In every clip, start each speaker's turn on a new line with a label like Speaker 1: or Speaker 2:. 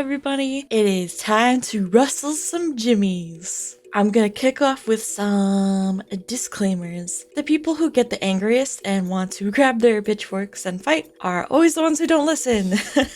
Speaker 1: everybody? It is time to rustle some jimmies. I'm gonna kick off with some disclaimers. The people who get the angriest and want to grab their pitchforks and fight are always the ones who don't listen.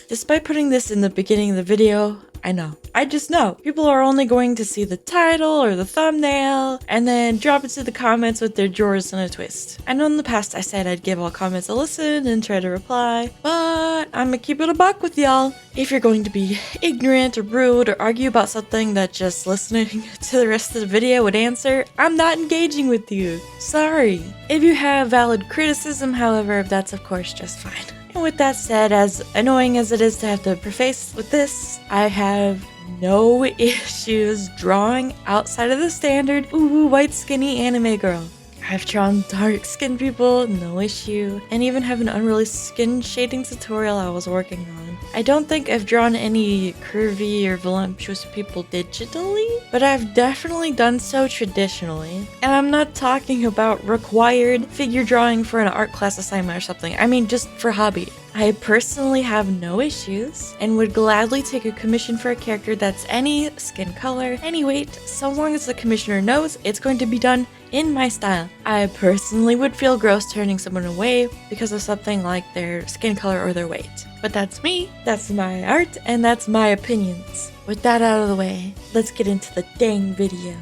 Speaker 1: Despite putting this in the beginning of the video, I know. I just know. People are only going to see the title or the thumbnail and then drop into the comments with their drawers in a twist. I know in the past I said I'd give all comments a listen and try to reply, but I'm gonna keep it a buck with y'all. If you're going to be ignorant or rude or argue about something that just listening to the rest of the video would answer, I'm not engaging with you. Sorry. If you have valid criticism, however, that's of course just fine. And with that said, as annoying as it is to have to preface with this, I have no issues drawing outside of the standard white skinny anime girl. I've drawn dark skinned people, no issue, and even have an unreleased skin shading tutorial I was working on. I don't think I've drawn any curvy or voluptuous people digitally, but I've definitely done so traditionally. And I'm not talking about required figure drawing for an art class assignment or something, I mean just for hobby. I personally have no issues and would gladly take a commission for a character that's any skin color, any weight, so long as the commissioner knows it's going to be done in my style. I personally would feel gross turning someone away because of something like their skin color or their weight. But that's me, that's my art, and that's my opinions. With that out of the way, let's get into the dang video.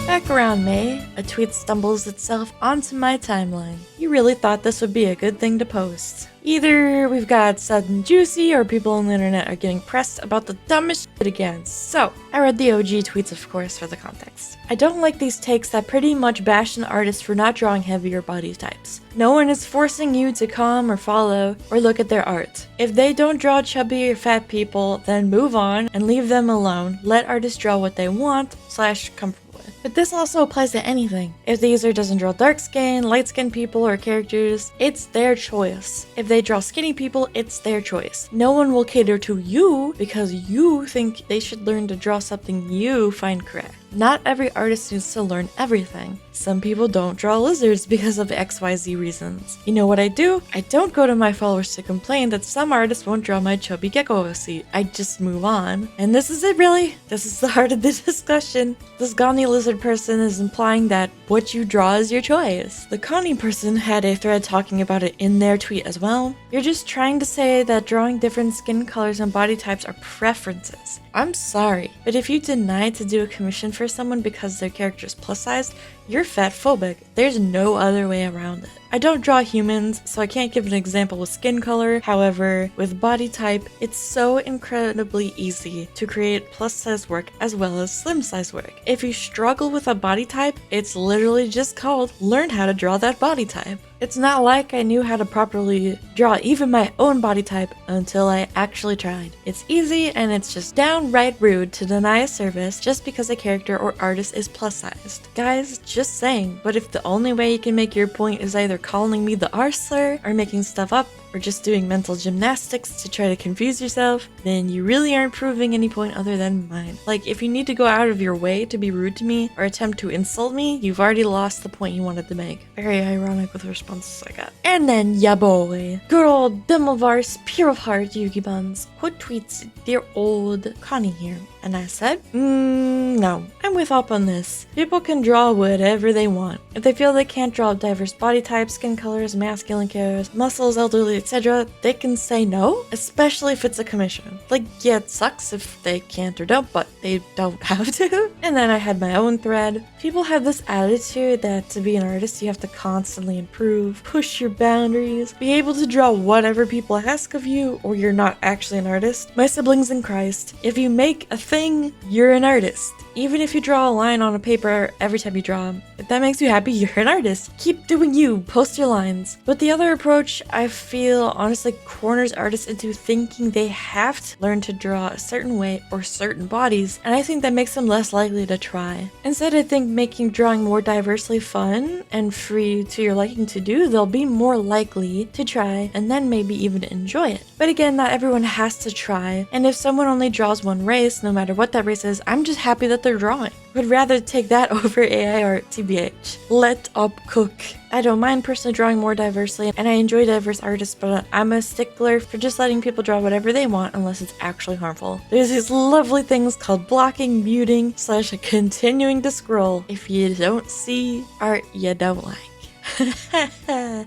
Speaker 1: Back around May, a tweet stumbles itself onto my timeline. You really thought this would be a good thing to post. Either we've got something juicy or people on the internet are getting pressed about the dumbest shit again. So, I read the OG tweets of course for the context. I don't like these takes that pretty much bash an artist for not drawing heavier body types. No one is forcing you to come or follow or look at their art. If they don't draw chubby or fat people, then move on and leave them alone. Let artists draw what they want / comfortable. But this also applies to anything. If the user doesn't draw dark skin, light skinned people or characters, it's their choice. If they draw skinny people, it's their choice. No one will cater to you because you think they should learn to draw something you find correct. Not every artist needs to learn everything. Some people don't draw lizards because of XYZ reasons. You know what I do? I don't go to my followers to complain that some artists won't draw my chubby gecko OST. I just move on. And this is it really. This is the heart of the discussion. This Gani lizard person is implying that what you draw is your choice. The Connie person had a thread talking about it in their tweet as well. You're just trying to say that drawing different skin colors and body types are preferences. I'm sorry, but if you deny to do a commission for someone because their character is plus sized, you're fat phobic. There's no other way around it. I don't draw humans, so I can't give an example with skin color. However, with body type, it's so incredibly easy to create plus size work as well as slim size work. If you struggle with a body type, it's literally just called learn how to draw that body type. It's not like I knew how to properly draw even my own body type until I actually tried. It's easy and it's just downright rude to deny a service just because a character or artist is plus sized. Guys, just saying, but if the only way you can make your point is either calling me the arser or making stuff up or just doing mental gymnastics to try to confuse yourself, then you really aren't proving any point other than mine. Like, if you need to go out of your way to be rude to me or attempt to insult me, you've already lost the point you wanted to make. Very ironic with the responses I got. And then, ya boy, good old Demovar's pure of heart Yukibuns quote tweets dear old Connie here. And I said, no, I'm with up on this. People can draw whatever they want. If they feel they can't draw diverse body types, skin colors, masculine characters, muscles, elderly, etc., they can say no, especially if it's a commission. Like, yeah, it sucks if they can't or don't, but they don't have to. And then I had my own thread. People have this attitude that to be an artist, you have to constantly improve, push your boundaries, be able to draw whatever people ask of you, or you're not actually an artist. My siblings in Christ, if you make a thing, you're an artist. Even if you draw a line on a paper every time you draw, if that makes you happy, you're an artist. Keep doing you, post your lines. But the other approach, I feel, honestly corners artists into thinking they have to learn to draw a certain way or certain bodies, and I think that makes them less likely to try. Instead, I think making drawing more diversely fun and free to your liking to do, they'll be more likely to try and then maybe even enjoy it. But again, not everyone has to try, and if someone only draws one race, no matter what that race is, I'm just happy that they're drawing. Would rather take that over AI art, TBH. Let up cook. I don't mind personally drawing more diversely, and I enjoy diverse artists, but I'm a stickler for just letting people draw whatever they want unless it's actually harmful. There's these lovely things called blocking, muting, / continuing to scroll if you don't see art you don't like.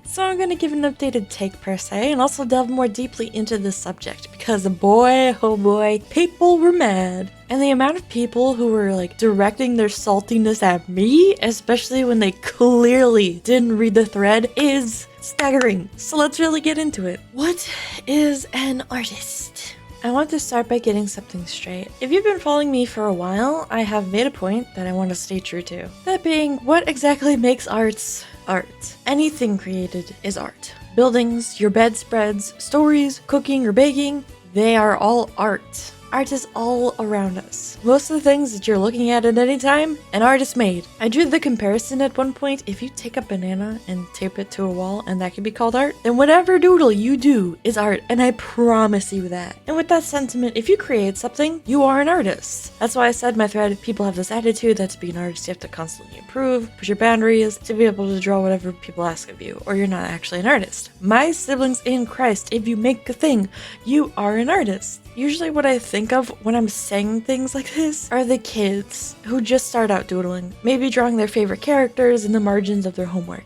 Speaker 1: So I'm gonna give an updated take per se, and also delve more deeply into this subject, because boy, oh boy, people were mad. And the amount of people who were like directing their saltiness at me, especially when they clearly didn't read the thread, is staggering. So let's really get into it. What is an artist? I want to start by getting something straight. If you've been following me for a while, I have made a point that I want to stay true to. That being, what exactly makes art? Anything created is art. Buildings, your bedspreads, stories, cooking or baking, they are all art. Art is all around us. Most of the things that you're looking at any time, an artist made. I drew the comparison at one point, if you take a banana and tape it to a wall and that can be called art, then whatever doodle you do is art, and I promise you that. And with that sentiment, if you create something, you are an artist. That's why I said in my thread, people have this attitude that to be an artist you have to constantly improve, push your boundaries, to be able to draw whatever people ask of you, or you're not actually an artist. My siblings in Christ, if you make a thing, you are an artist. Usually what I think of when I'm saying things like this are the kids who just start out doodling, maybe drawing their favorite characters in the margins of their homework.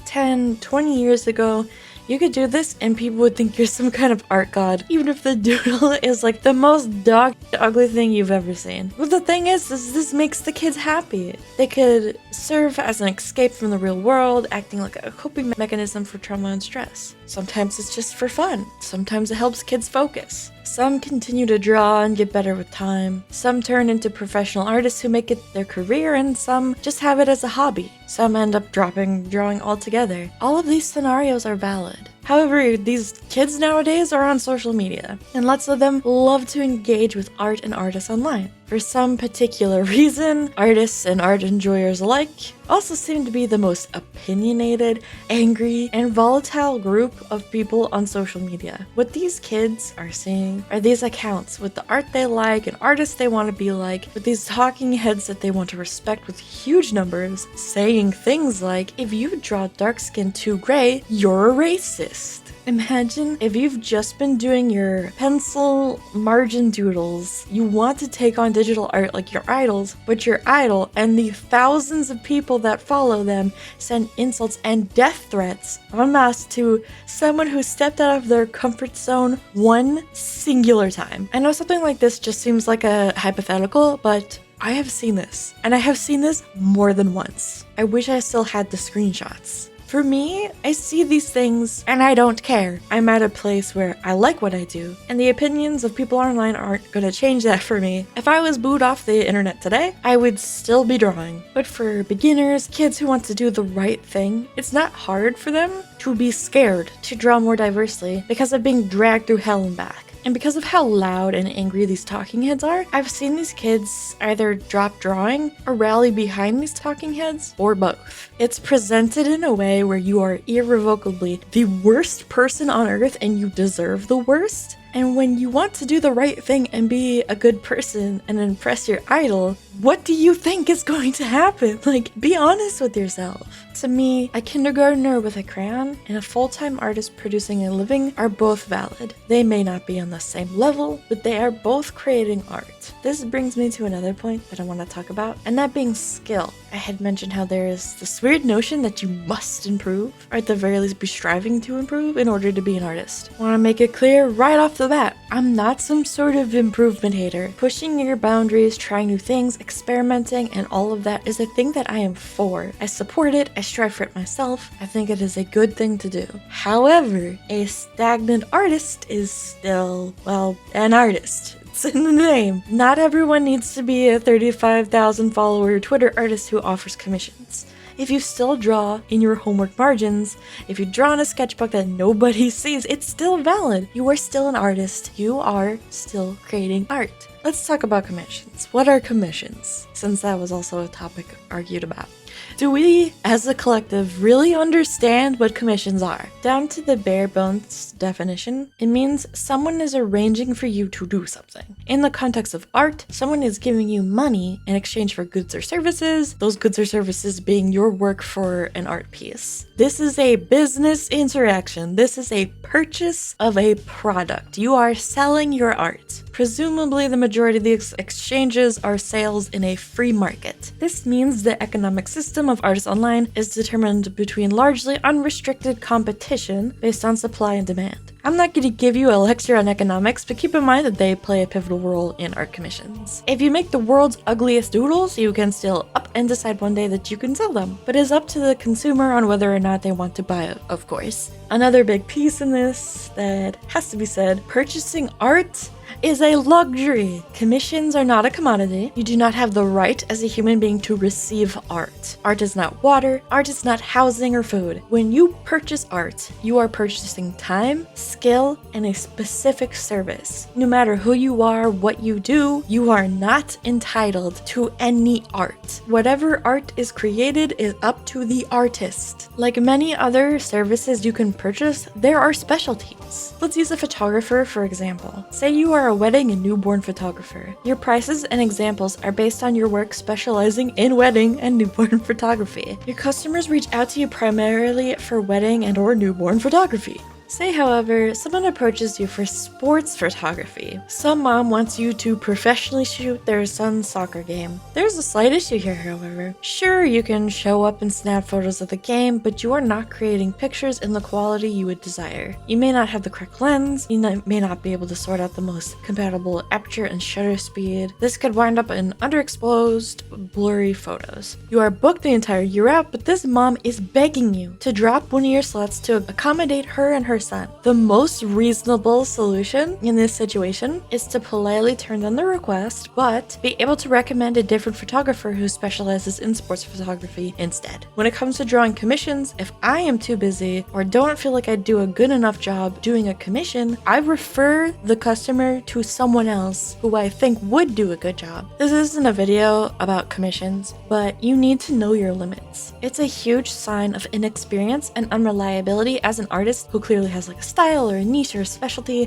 Speaker 1: 10, 20 years ago, you could do this and people would think you're some kind of art god, even if the doodle is like the most ugly thing you've ever seen. But the thing is this makes the kids happy. They could serve as an escape from the real world, acting like a coping mechanism for trauma and stress. Sometimes it's just for fun. Sometimes it helps kids focus. Some continue to draw and get better with time. Some turn into professional artists who make it their career, and some just have it as a hobby. Some end up dropping drawing altogether. All of these scenarios are valid. However, these kids nowadays are on social media, and lots of them love to engage with art and artists online. For some particular reason, artists and art enjoyers alike also seem to be the most opinionated, angry, and volatile group of people on social media. What these kids are seeing are these accounts with the art they like and artists they want to be like, with these talking heads that they want to respect with huge numbers, saying things like, if you draw dark skin too gray, you're a racist. Imagine if you've just been doing your pencil margin doodles, you want to take on digital art like your idols, but your idol and the thousands of people that follow them send insults and death threats en masse to someone who stepped out of their comfort zone one singular time. I know something like this just seems like a hypothetical, but I have seen this, and I have seen this more than once. I wish I still had the screenshots. For me, I see these things and I don't care. I'm at a place where I like what I do, and the opinions of people online aren't gonna change that for me. If I was booed off the internet today, I would still be drawing. But for beginners, kids who want to do the right thing, it's not hard for them to be scared to draw more diversely because of being dragged through hell and back. And because of how loud and angry these talking heads are, I've seen these kids either drop drawing or rally behind these talking heads, or both. It's presented in a way where you are irrevocably the worst person on earth and you deserve the worst. And when you want to do the right thing and be a good person and impress your idol, what do you think is going to happen? Like, be honest with yourself. To me, a kindergartner with a crayon and a full-time artist producing a living are both valid. They may not be on the same level, but they are both creating art. This brings me to another point that I want to talk about, and that being skill. I had mentioned how there is this weird notion that you must improve, or at the very least be striving to improve in order to be an artist. I want to make it clear right off the bat, I'm not some sort of improvement hater. Pushing your boundaries, trying new things, experimenting, and all of that is a thing that I am for. I support it, I strive for it myself. I think it is a good thing to do. However, a stagnant artist is still, well, an artist. It's in the name. Not everyone needs to be a 35,000 follower Twitter artist who offers commissions. If you still draw in your homework margins, if you draw in a sketchbook that nobody sees, it's still valid. You are still an artist. You are still creating art. Let's talk about commissions. What are commissions? Since that was also a topic argued about. Do we, as a collective, really understand what commissions are? Down to the bare bones definition, it means someone is arranging for you to do something. In the context of art, someone is giving you money in exchange for goods or services, those goods or services being your work for an art piece. This is a business interaction. This is a purchase of a product. You are selling your art. Presumably, the majority of these exchanges are sales in a free market. This means the economic system of artists online is determined between largely unrestricted competition based on supply and demand. I'm not going to give you a lecture on economics, but keep in mind that they play a pivotal role in art commissions. If you make the world's ugliest doodles, you can still up and decide one day that you can sell them, but it's up to the consumer on whether or not they want to buy it, of course. Another big piece in this that has to be said, purchasing art is a luxury. Commissions are not a commodity. You do not have the right as a human being to receive art. Art is not water. Art is not housing or food. When you purchase art, you are purchasing time, skill, and a specific service. No matter who you are, what you do, you are not entitled to any art. Whatever art is created is up to the artist. Like many other services you can purchase, there are specialties. Let's use a photographer for example. Say you are a wedding and newborn photographer. Your prices and examples are based on your work specializing in wedding and newborn photography. Your customers reach out to you primarily for wedding and or newborn photography. Say, however, someone approaches you for sports photography. Some mom wants you to professionally shoot their son's soccer game. There's a slight issue here, however. Sure, you can show up and snap photos of the game, but you are not creating pictures in the quality you would desire. You may not have the correct lens, you may not be able to sort out the most compatible aperture and shutter speed. This could wind up in underexposed, blurry photos. You are booked the entire year out, but this mom is begging you to drop one of your slots to accommodate her and her son. The most reasonable solution in this situation is to politely turn down the request, but be able to recommend a different photographer who specializes in sports photography instead. When it comes to drawing commissions, if I am too busy or don't feel like I do a good enough job doing a commission, I refer the customer to someone else who I think would do a good job. This isn't a video about commissions, but you need to know your limits. It's a huge sign of inexperience and unreliability as an artist who clearly has like a style or a niche or a specialty,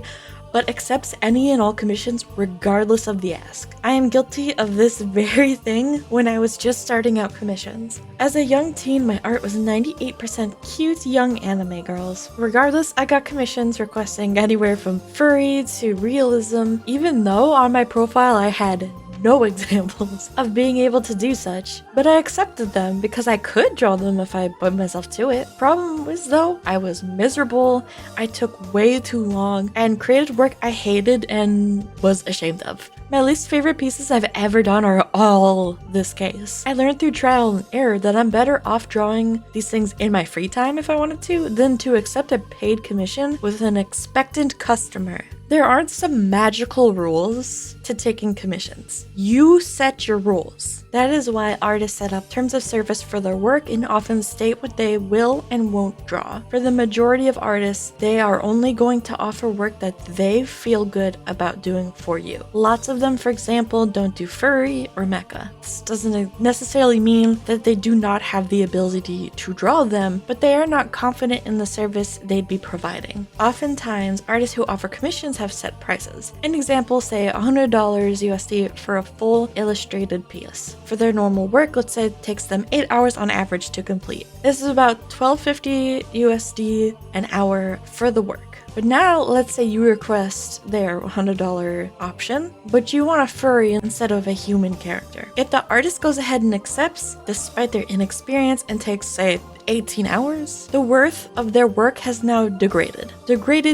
Speaker 1: but accepts any and all commissions regardless of the ask. I am guilty of this very thing when I was just starting out commissions. As a young teen, my art was 98% cute young anime girls. Regardless, I got commissions requesting anywhere from furry to realism, even though on my profile I had no examples of being able to do such, but I accepted them because I could draw them if I put myself to it. Problem was though, I was miserable, I took way too long, and created work I hated and was ashamed of. My least favorite pieces I've ever done are all this case. I learned through trial and error that I'm better off drawing these things in my free time if I wanted to, than to accept a paid commission with an expectant customer. There aren't some magical rules to taking commissions. You set your rules. That is why artists set up terms of service for their work and often state what they will and won't draw. For the majority of artists, they are only going to offer work that they feel good about doing for you. Lots of them, for example, don't do furry or mecha. This doesn't necessarily mean that they do not have the ability to draw them, but they are not confident in the service they'd be providing. Oftentimes, artists who offer commissions have set prices. An example, say $100 USD for a full illustrated piece. For their normal work, let's say it takes them 8 hours on average to complete. This is about $12.50 USD an hour for the work. But now, let's say you request their $100 option, but you want a furry instead of a human character. If the artist goes ahead and accepts, despite their inexperience, and takes, say, 18 hours, the worth of their work has now degraded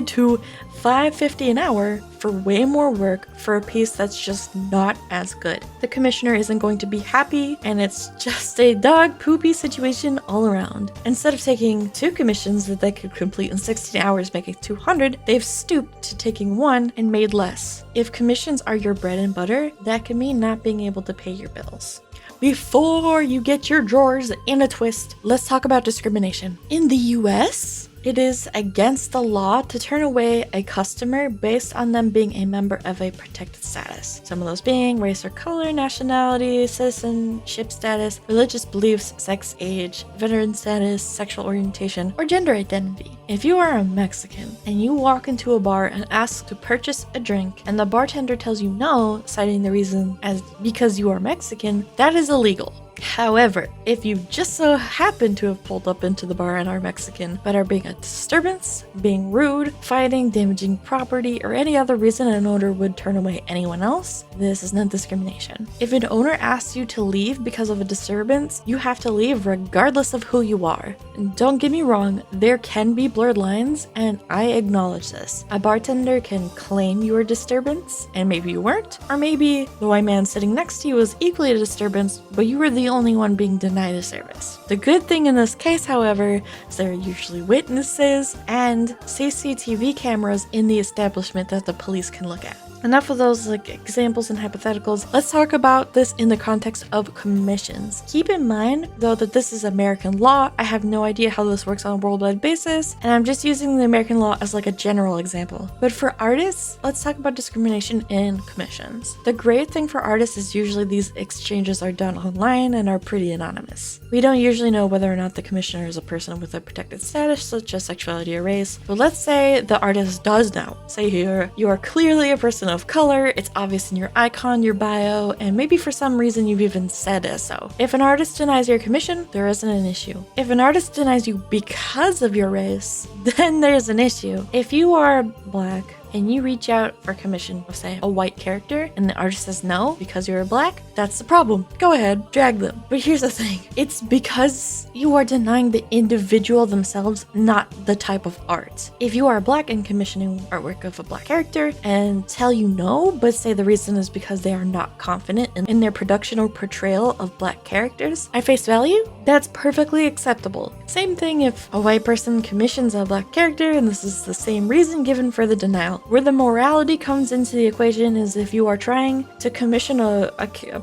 Speaker 1: to $5.50 an hour for way more work for a piece that's just not as good. The commissioner isn't going to be happy, and it's just a dog poopy situation all around. Instead of taking 2 commissions that they could complete in 16 hours, making 200, they've stooped to taking 1 and made less. If commissions are your bread and butter, that can mean not being able to pay your bills. before you get your drawers in a twist, let's talk about discrimination. In the US, it is against the law to turn away a customer based on them being a member of a protected status. Some of those being race or color, nationality, citizenship status, religious beliefs, sex, age, veteran status, sexual orientation, or gender identity. If you are a Mexican and you walk into a bar and ask to purchase a drink and the bartender tells you no, citing the reason as because you are Mexican, that is illegal. However, if you just so happen to have pulled up into the bar and are Mexican, but are being a disturbance, being rude, fighting, damaging property, or any other reason an owner would turn away anyone else, this is not discrimination. If an owner asks you to leave because of a disturbance, you have to leave regardless of who you are. And don't get me wrong, there can be blurred lines, and I acknowledge this. A bartender can claim you were a disturbance, and maybe you weren't, or maybe the white man sitting next to you was equally a disturbance, but you were the only one being denied a service. The good thing in this case, however, is there are usually witnesses and CCTV cameras in the establishment that the police can look at. Enough of those examples and hypotheticals. Let's talk about this in the context of commissions. Keep in mind, though, that this is American law. I have no idea how this works on a worldwide basis, and I'm just using the American law as a general example. But for artists, let's talk about discrimination in commissions. The great thing for artists is usually these exchanges are done online and are pretty anonymous. We don't usually know whether or not the commissioner is a person with a protected status, such as sexuality or race. But let's say the artist does know. Say you are clearly a person of color, it's obvious in your icon, your bio, and maybe for some reason you've even said so. If an artist denies your commission, there isn't an issue. If an artist denies you because of your race, then there's an issue. If you are Black and you reach out for commission of, say, a white character, and the artist says no because you're Black, that's the problem. Go ahead, drag them. But here's the thing. It's because you are denying the individual themselves, not the type of art. If you are Black and commissioning artwork of a Black character and tell you no, but say the reason is because they are not confident in their production or portrayal of Black characters, at face value, that's perfectly acceptable. Same thing if a white person commissions a Black character and this is the same reason given for the denial. Where the morality comes into the equation is if you are trying to commission a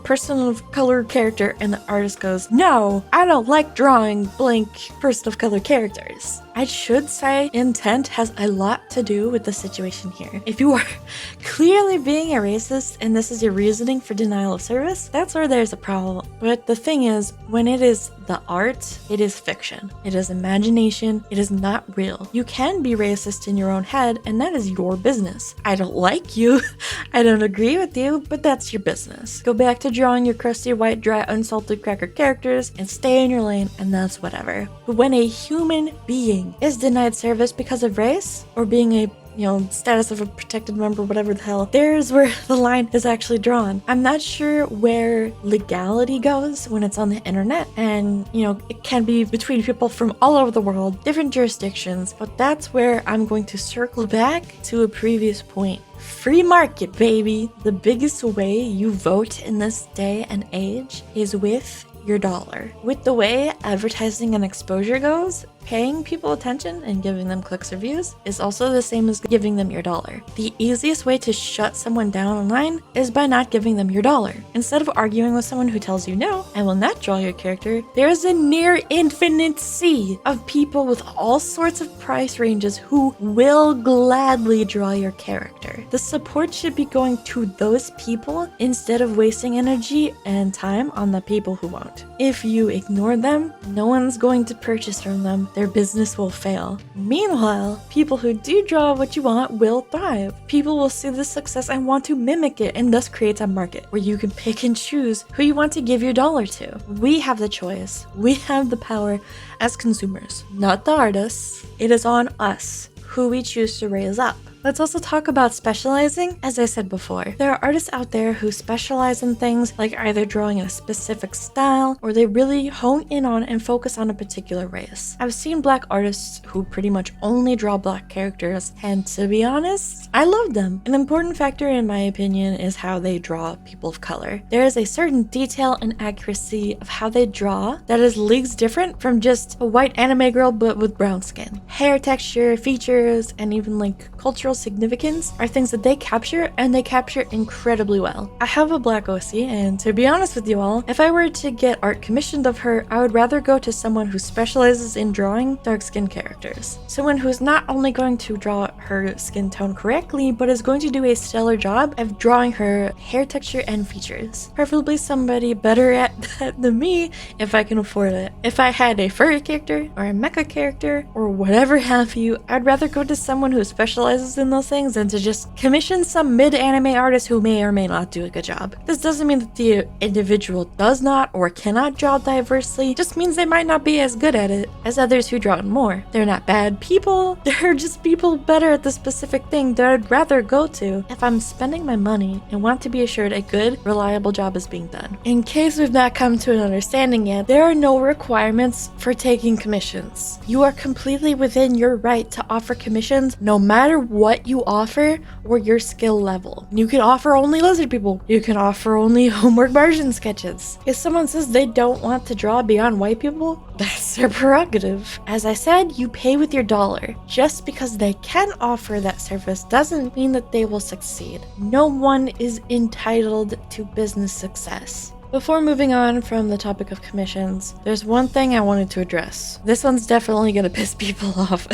Speaker 1: person of color character and the artist goes, no, I don't like drawing blank person of color characters. I should say intent has a lot to do with the situation here. If you are clearly being a racist and this is your reasoning for denial of service, that's where there's a problem. But the thing is, when it is the art, it is fiction. It is imagination. It is not real. You can be racist in your own head, and that is your business. I don't like you. I don't agree with you, but that's your business. Go back to drawing your crusty, white, dry, unsalted cracker characters and stay in your lane, and that's whatever. But when a human being is denied service because of race or being a status of a protected member, whatever the hell, there's where the line is actually drawn. I'm not sure where legality goes when it's on the internet, and it can be between people from all over the world, different jurisdictions, but that's where I'm going to circle back to a previous point. Free market, baby! The biggest way you vote in this day and age is with your dollar. With the way advertising and exposure goes, paying people attention and giving them clicks or views is also the same as giving them your dollar. The easiest way to shut someone down online is by not giving them your dollar. Instead of arguing with someone who tells you no, I will not draw your character, there is a near infinite sea of people with all sorts of price ranges who will gladly draw your character. The support should be going to those people instead of wasting energy and time on the people who won't. If you ignore them, no one's going to purchase from them. Their business will fail. Meanwhile, people who do draw what you want will thrive. People will see the success and want to mimic it, and thus creates a market where you can pick and choose who you want to give your dollar to. We have the choice. We have the power as consumers, not the artists. It is on us who we choose to raise up. Let's also talk about specializing. As I said before, there are artists out there who specialize in things like either drawing a specific style or they really hone in on and focus on a particular race. I've seen Black artists who pretty much only draw Black characters, and to be honest, I love them. An important factor in my opinion is how they draw people of color. There is a certain detail and accuracy of how they draw that is leagues different from just a white anime girl but with brown skin. Hair texture, features, and even cultural cultural significance are things that they capture, and they capture incredibly well. I have a black OC, and to be honest with you all, if I were to get art commissioned of her, I would rather go to someone who specializes in drawing dark-skinned characters. Someone who's not only going to draw her skin tone correctly, but is going to do a stellar job of drawing her hair texture and features. Preferably somebody better at that than me, if I can afford it. If I had a furry character, or a mecha character, or whatever have you, I'd rather go to someone who specializes in those things than to just commission some mid-anime artist who may or may not do a good job. This doesn't mean that the individual does not or cannot draw diversely, just means they might not be as good at it as others who draw more. They're not bad people, they're just people better at the specific thing that I'd rather go to if I'm spending my money and want to be assured a good, reliable job is being done. In case we've not come to an understanding yet, there are no requirements for taking commissions. You are completely within your right to offer commissions no matter what you offer or your skill level. You can offer only lizard people. You can offer only homework margin sketches. If someone says they don't want to draw beyond white people, that's their prerogative. As I said, you pay with your dollar. Just because they can offer that service doesn't mean that they will succeed. No one is entitled to business success. Before moving on from the topic of commissions, there's one thing I wanted to address. This one's definitely gonna piss people off.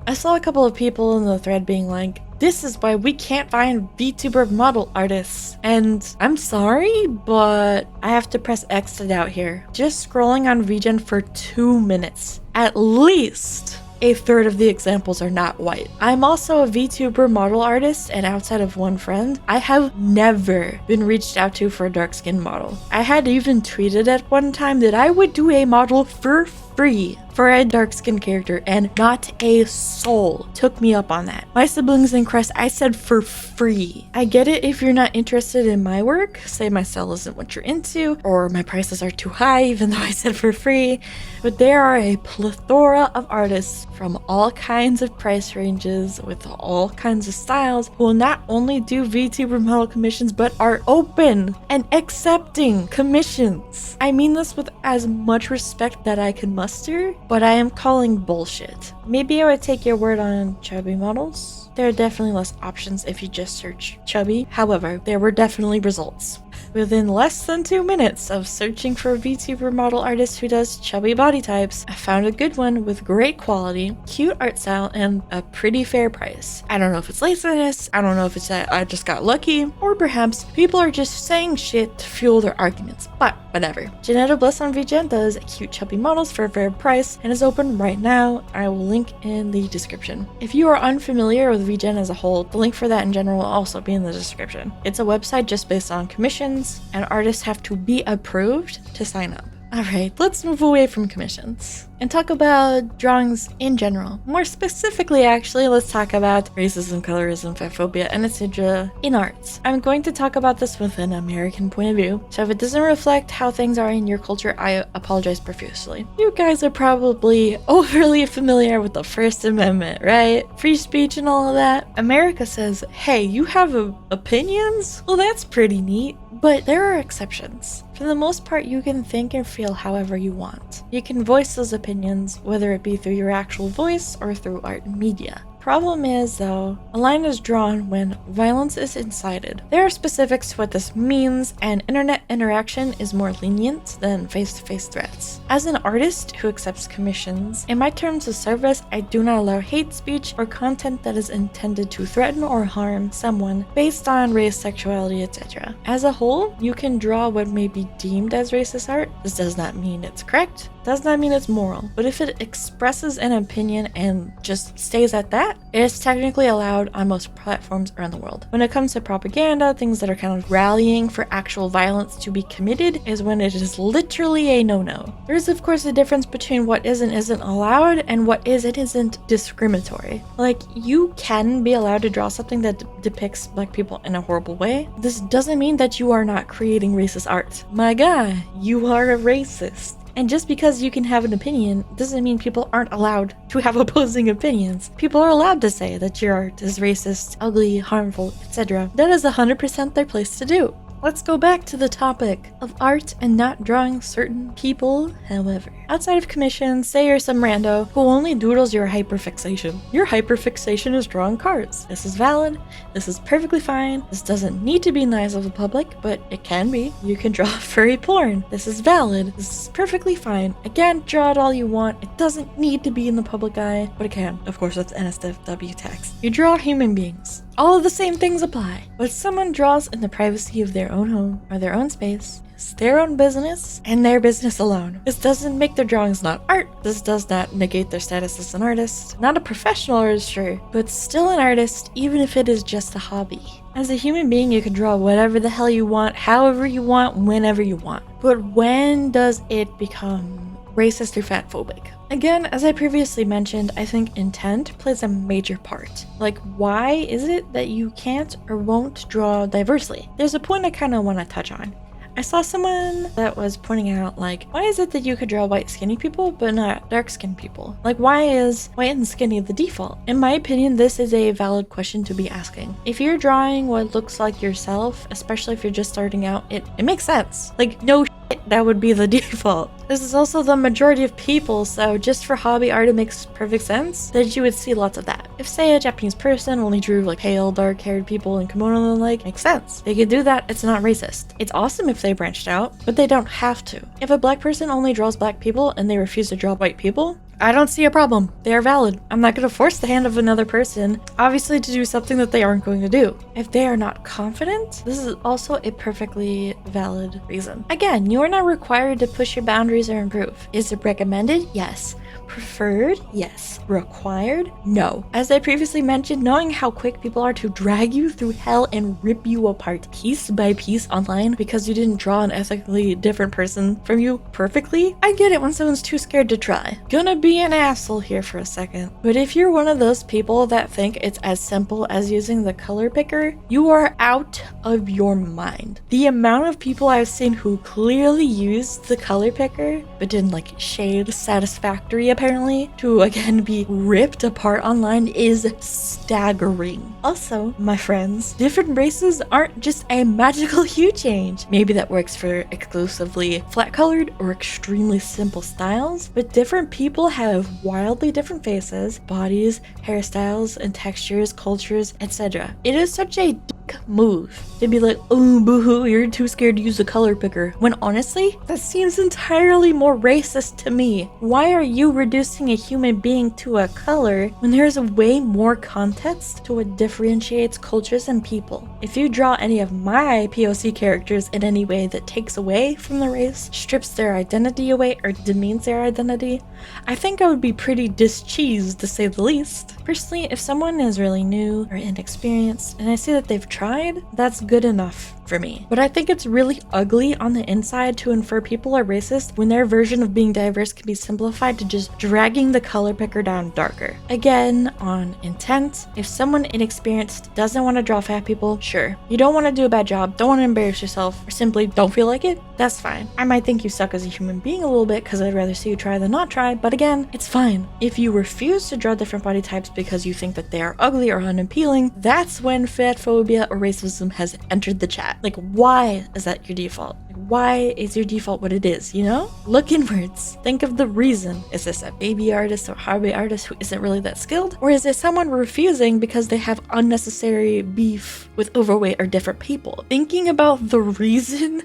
Speaker 1: I saw a couple of people in the thread being like, this is why we can't find VTuber model artists. And I'm sorry, but I have to press X out here. Just scrolling on VGEN for 2 minutes. At least a third of the examples are not white. I'm also a VTuber model artist, and outside of one friend, I have never been reached out to for a dark skin model. I had even tweeted at one time that I would do a model for free for a dark skinned character, and not a soul took me up on that. My siblings in Crest, I said for free. I get it if you're not interested in my work, say my style isn't what you're into, or my prices are too high even though I said for free, but there are a plethora of artists from all kinds of price ranges with all kinds of styles who will not only do VTuber model commissions but are open and accepting commissions. I mean this with as much respect that I can muster, but I am calling bullshit. Maybe I would take your word on chubby models. There are definitely less options if you just search chubby. However, there were definitely results. Within less than 2 minutes of searching for a VTuber model artist who does chubby body types, I found a good one with great quality, cute art style, and a pretty fair price. I don't know if it's laziness, I don't know if it's that I just got lucky, or perhaps people are just saying shit to fuel their arguments, but whatever. Geneto Bliss on VGEN does cute chubby models for a fair price and is open right now. I will link in the description. If you are unfamiliar with VGEN as a whole, the link for that in general will also be in the description. It's a website just based on commissions, and artists have to be approved to sign up. Alright, let's move away from commissions and talk about drawings in general. More specifically, actually, let's talk about racism, colorism, fatphobia, and etc. in arts. I'm going to talk about this with an American point of view, so if it doesn't reflect how things are in your culture, I apologize profusely. You guys are probably overly familiar with the First Amendment, right? Free speech and all of that. America says, hey, you have opinions? Well, that's pretty neat. But there are exceptions. For the most part, you can think and feel however you want. You can voice those opinions, whether it be through your actual voice or through art media. Problem is, though, a line is drawn when violence is incited. There are specifics to what this means, and internet interaction is more lenient than face-to-face threats. As an artist who accepts commissions, in my terms of service, I do not allow hate speech or content that is intended to threaten or harm someone based on race, sexuality, etc. As a whole, you can draw what may be deemed as racist art. This does not mean it's correct, does not mean it's moral, but if it expresses an opinion and just stays at that, it is technically allowed on most platforms around the world. When it comes to propaganda, things that are kind of rallying for actual violence to be committed is when it is literally a no-no. There is of course a difference between what is and isn't allowed and what is and isn't discriminatory. Like, you can be allowed to draw something that depicts black people in a horrible way. This doesn't mean that you are not creating racist art. My guy, you are a racist. And just because you can have an opinion doesn't mean people aren't allowed to have opposing opinions. People are allowed to say that your art is racist, ugly, harmful, etc. That is 100% their place to do. Let's go back to the topic of art and not drawing certain people. However, outside of commissions, say you're some rando who only doodles your hyperfixation. Your hyperfixation is drawing cards. This is valid. This is perfectly fine. This doesn't need to be nice of the public, but it can be. You can draw furry porn. This is valid. This is perfectly fine. Again, draw it all you want. It doesn't need to be in the public eye, but it can. Of course, that's NSFW tax. You draw human beings. All of the same things apply. But someone draws in the privacy of their own home or their own space. It's their own business and their business alone. This doesn't make their drawings not art. This does not negate their status as an artist. Not a professional artist, sure, but still an artist, even if it is just a hobby. As a human being, you can draw whatever the hell you want, however you want, whenever you want. But when does it become racist or fatphobic? Again, as I previously mentioned, I think intent plays a major part. Like, why is it that you can't or won't draw diversely? There's a point I kind of want to touch on. I saw someone that was pointing out, like, why is it that you could draw white skinny people but not dark skinned people? Like, why is white and skinny the default? In my opinion, this is a valid question to be asking. If you're drawing what looks like yourself, especially if you're just starting out, it makes sense. Like, no shit, that would be the default. This is also the majority of people, so just for hobby art, it makes perfect sense that you would see lots of that. If, say, a Japanese person only drew like pale, dark-haired people in kimono and the like, makes sense. They could do that, it's not racist. It's awesome if they branched out, but they don't have to. If a black person only draws black people and they refuse to draw white people, I don't see a problem. They are valid. I'm not going to force the hand of another person, obviously, to do something that they aren't going to do. If they are not confident, this is also a perfectly valid reason. Again, you are not required to push your boundaries or improve. Is it recommended? Yes. Preferred? Yes. Required? No. As I previously mentioned, knowing how quick people are to drag you through hell and rip you apart piece by piece online because you didn't draw an ethically different person from you perfectly, I get it when someone's too scared to try. Gonna be an asshole here for a second, but if you're one of those people that think it's as simple as using the color picker, you are out of your mind. The amount of people I've seen who clearly used the color picker but didn't like shade satisfactory apparently to again be ripped apart online is staggering. Also, my friends, different races aren't just a magical hue change. Maybe that works for exclusively flat colored or extremely simple styles, but different people have wildly different faces, bodies, hairstyles, and textures, cultures, etc. It is such a move to be like, oh boo-hoo, you're too scared to use the color picker, when honestly that seems entirely more racist to me. Why are you reducing a human being to a color when there's a way more context to what differentiates cultures and people? If you draw any of my POC characters in any way that takes away from the race, strips their identity away, or demeans their identity, I think I would be pretty discheesed to say the least. Personally, if someone is really new or inexperienced and I see that they've tried, that's good enough for me. But I think it's really ugly on the inside to infer people are racist when their version of being diverse can be simplified to just dragging the color picker down darker. Again, on intent, if someone inexperienced doesn't want to draw fat people, sure. You don't want to do a bad job, don't want to embarrass yourself, or simply don't feel like it, that's fine. I might think you suck as a human being a little bit because I'd rather see you try than not try, but again, it's fine. If you refuse to draw different body types because you think that they are ugly or unappealing, that's when fatphobia or racism has entered the chat. Like, why is that your default? Like, why is your default what it is, you know? Look inwards. Think of the reason. Is this a baby artist or hobby artist who isn't really that skilled? Or is it someone refusing because they have unnecessary beef with overweight or different people? Thinking about the reason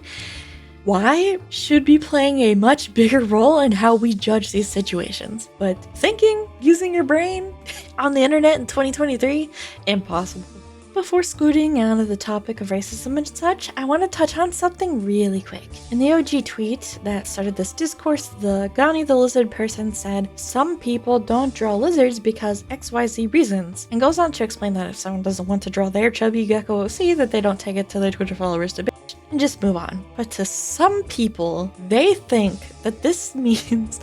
Speaker 1: why should be playing a much bigger role in how we judge these situations. But thinking, using your brain on the internet in 2023, impossible. Before scooting out of the topic of racism and such, I want to touch on something really quick. In the OG tweet that started this discourse, the Gani the lizard person said, some people don't draw lizards because XYZ reasons, and goes on to explain that if someone doesn't want to draw their chubby gecko OC, that they don't take it to their Twitter followers to bitch and just move on. But to some people, they think that this means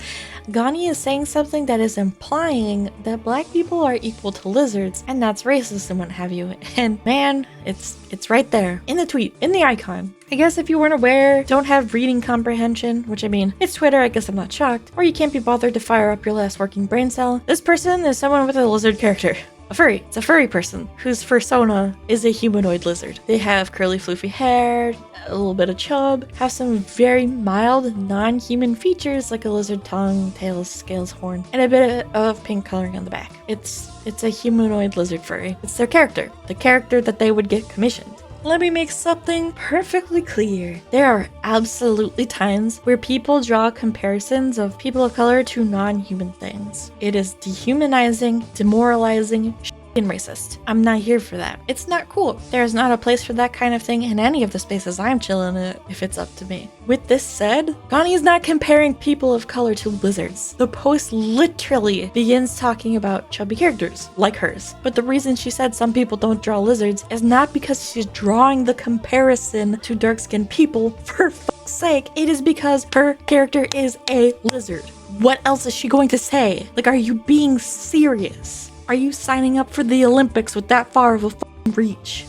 Speaker 1: Gani is saying something that is implying that black people are equal to lizards, and that's racist and what have you. And man, it's right there in the tweet, in the icon. I guess if you weren't aware, don't have reading comprehension, which I mean, it's Twitter, I guess I'm not shocked, or you can't be bothered to fire up your last working brain cell, this person is someone with a lizard character. a furry. It's a furry person whose persona is a humanoid lizard. They have curly floofy hair, a little bit of chub, have some very mild non-human features like a lizard tongue, tail, scales, horn, and a bit of pink coloring on the back. It's a humanoid lizard furry. It's their character, the character that they would get commissioned. Let me make something perfectly clear. There are absolutely times where people draw comparisons of people of color to non-human things. It is dehumanizing, demoralizing, and racist. I'm not here for that. It's not cool. There's not a place for that kind of thing in any of the spaces I'm chilling in if it's up to me. With this said, Gani is not comparing people of color to lizards. The post literally begins talking about chubby characters, like hers. But the reason she said some people don't draw lizards is not because she's drawing the comparison to dark-skinned people. For fuck's sake, it is because her character is a lizard. What else is she going to say? Like, are you being serious? Are you signing up for the Olympics with that far of a fucking reach?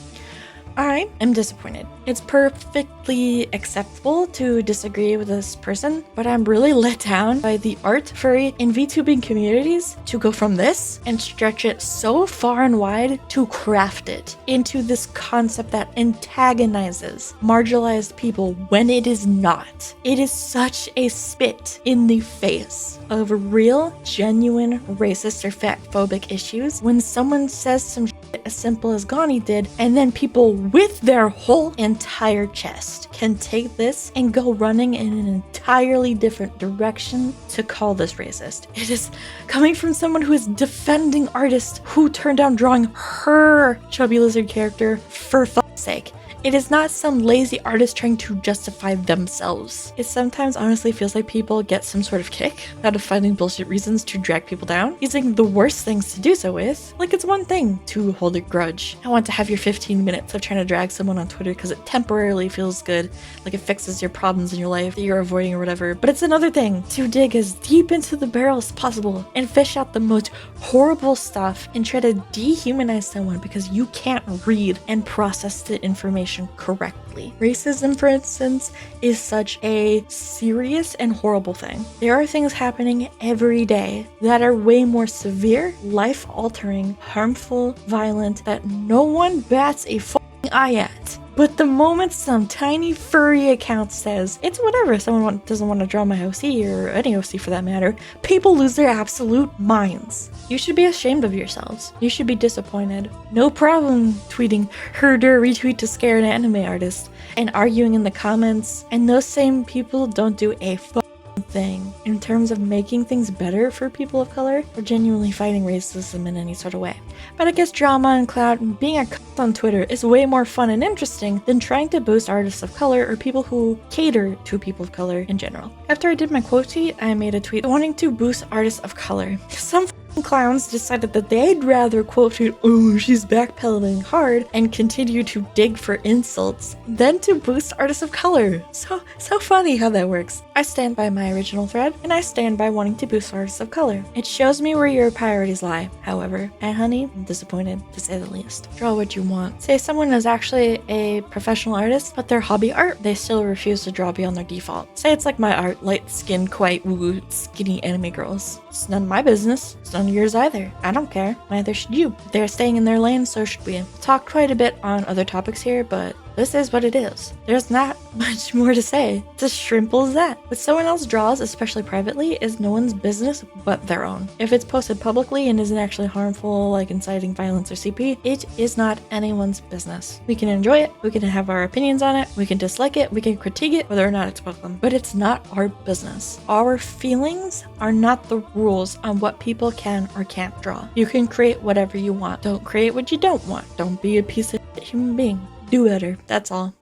Speaker 1: I am disappointed. It's perfectly acceptable to disagree with this person, but I'm really let down by the art, furry, and VTubing communities to go from this and stretch it so far and wide to craft it into this concept that antagonizes marginalized people when it is not. It is such a spit in the face of real, genuine racist or fatphobic issues when someone says some shit as simple as Gani did, and then people with their whole entire chest can take this and go running in an entirely different direction to call this racist. It is coming from someone who is defending artists who turned down drawing her chubby lizard character for fuck's sake. It is not some lazy artist trying to justify themselves. It sometimes honestly feels like people get some sort of kick out of finding bullshit reasons to drag people down, using the worst things to do so with. Like, it's one thing to hold a grudge. I want to have your 15 minutes of trying to drag someone on Twitter because it temporarily feels good, like it fixes your problems in your life that you're avoiding or whatever. But it's another thing to dig as deep into the barrel as possible and fish out the most horrible stuff and try to dehumanize someone because you can't read and process the information correctly. Racism, for instance, is such a serious and horrible thing. There are things happening every day that are way more severe, life-altering, harmful, violent, that no one bats a fucking eye at. But the moment some tiny furry account says, it's whatever, someone doesn't want to draw my OC, or any OC for that matter, people lose their absolute minds. You should be ashamed of yourselves. You should be disappointed. No problem tweeting herder retweet to scare an anime artist and arguing in the comments, and those same people don't do a thing in terms of making things better for people of color or genuinely fighting racism in any sort of way. But I guess drama and clout and being a cunt on Twitter is way more fun and interesting than trying to boost artists of color or people who cater to people of color in general. After I did my quote tweet, I made a tweet wanting to boost artists of color. Some clowns decided that they'd rather quote tweet, oh, she's backpedaling hard, and continue to dig for insults than to boost artists of color. So funny how that works. I stand by my original thread, and I stand by wanting to boost artists of color. It shows me where your priorities lie, however. And honey, I'm disappointed, to say the least. Draw what you want. Say someone is actually a professional artist, but their hobby art, they still refuse to draw beyond their default. Say it's like my art, light-skinned, quite woo, skinny anime girls. It's none of my business. It's none of yours either. I don't care. Neither should you. If they're staying in their lane, so should we. Talk quite a bit on other topics here, but this is what it is. There's not much more to say. It's as simple as that. What someone else draws, especially privately, is no one's business but their own. If it's posted publicly and isn't actually harmful, like inciting violence or CP, it is not anyone's business. We can enjoy it, we can have our opinions on it, we can dislike it, we can critique it, whether or not it's welcome, but it's not our business. Our feelings are not the rules on what people can or can't draw. You can create whatever you want. Don't create what you don't want. Don't be a piece of shit human being. Do better. That's all.